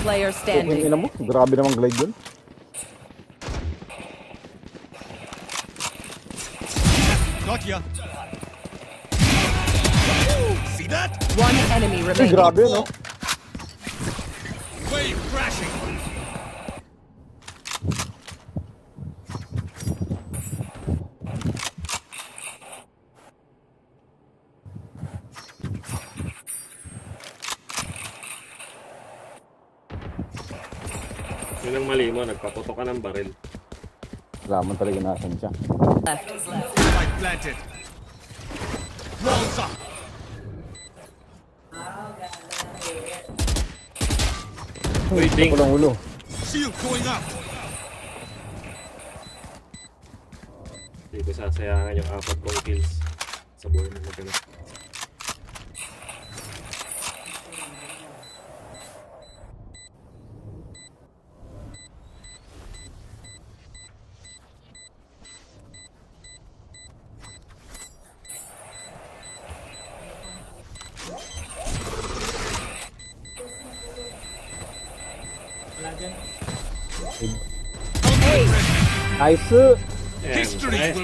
player Yung standing. ina mo, grabe namang glide yun. Got ya. See that? One enemy Ay, remaining. grabe no? Wave crashing. Yun ang mali mo, nagpaputok ka ng baril. Wala man talaga nasan siya. Left. Spike planted. Walls up. Uy, ding! Walang ulo. Shield going up. Hindi ko sasayangan yung 4 kong kills sa buhay na magana. Nice! And, History will